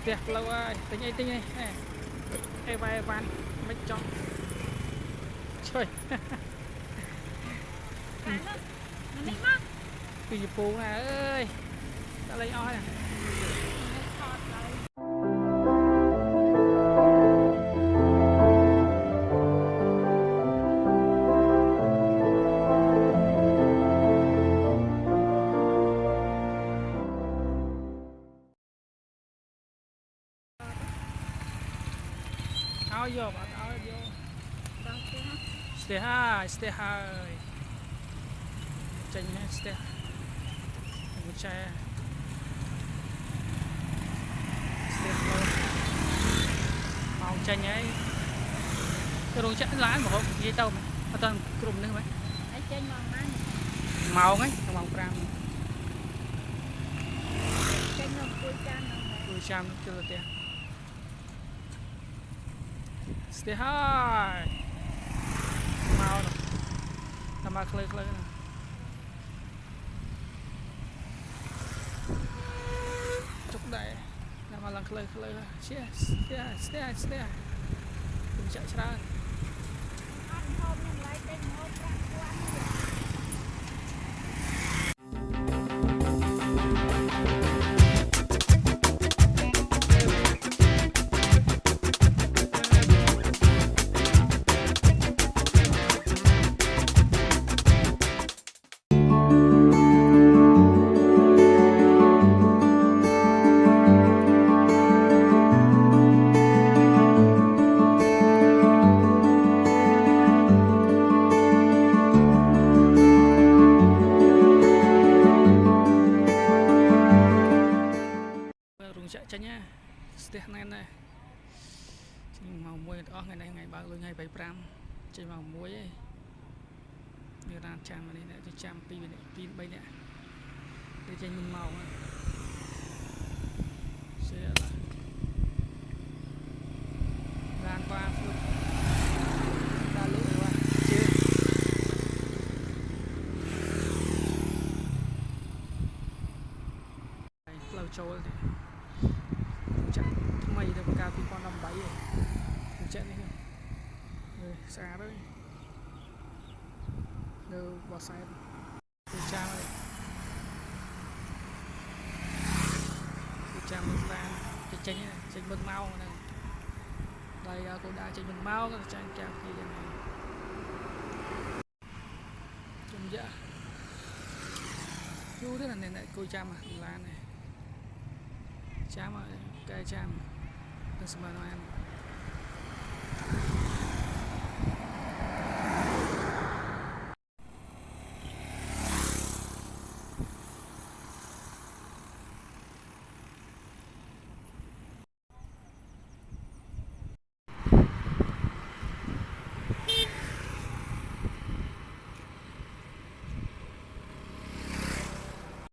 Stick lâu ơi, tính này, ê vai van mấy trong chơi cái gì phù nè ơi, ta lấy oi nè. Áo vô, áo vô. Stay high. Chanh nhé, stay. Một chai. Stay low. Màu chanh ấy. Cái đồ chắc lái mà không gì đâu mà. Ở toàn cụm nữa mấy. Màu ấy, màu pram. Cùi cham chưa được tiền. Stay high. Màu rồi. Tama khơi nè. Chúc đại. Tama lang khơi. Stay. Đừng chạy ra. Chạy chanh nhá, step này này, màu muối đó ngày bao lâu ngày 75, chạy màu muối ấy, như là chạm này để chạm pin bay nè, để chạy mình màu sẽ là lan qua phút, ta lụi qua chưa, lâu trôi thì chạy mày được cao pin con 57 rồi, chạy này rồi xa đấy, đâu bỏ sai, cha này, cha mình ra chanh mực mau này, đây cô đã chanh mực mau cái chanh kèo kia này, chung dạ, chú thế là này lại cô cha mà là này. Chám ơi, cây chám, đừng xem mà nói em.